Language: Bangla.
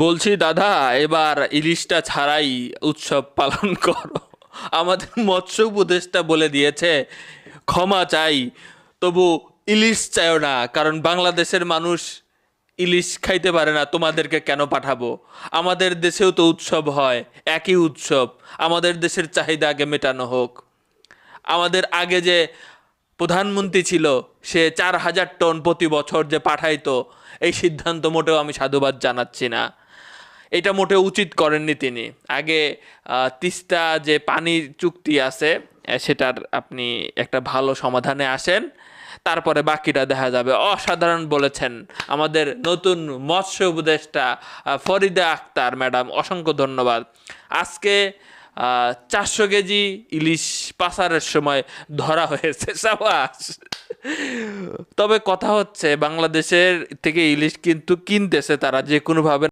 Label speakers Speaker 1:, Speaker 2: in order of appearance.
Speaker 1: বলছি দাদা, এবার ইলিশটা ছাড়াই উৎসব পালন করো। আমাদের মৎস্য উপদেষ্টা বলে দিয়েছে ক্ষমা চাই, তবু ইলিশ চাইও না, কারণ বাংলাদেশের মানুষ ইলিশ খাইতে পারে না, তোমাদেরকে কেন পাঠাবো? আমাদের দেশেও তো উৎসব হয়, একই উৎসব। আমাদের দেশের চাহিদা আগে মেটানো হোক। আমাদের আগে যে প্রধানমন্ত্রী ছিল, সে 4,000 টন প্রতি বছর যে পাঠাইতো, এই সিদ্ধান্ত মোটেও আমি সাধুবাদ জানাচ্ছি না। এটা মোটেও উচিত করেননি তিনি। আগে তিস্তা যে পানি চুক্তি আছে, সেটার আপনি একটা ভালো সমাধানে আসেন, তারপরে বাকিটা দেখা যাবে। অসাধারণ বলেছেন আমাদের নতুন মৎস্য উপদেষ্টা ফরিদা আক্তার ম্যাডাম, অসংখ্য ধন্যবাদ। আজকে 400 কেজি ইলিশ পাচারের সময় ধরা হয়েছে, সাবাস। তবে কথা হচ্ছে, বাংলাদেশের থেকে ইলিশ কিন্তু কিনতেছে তারা যে কোনোভাবে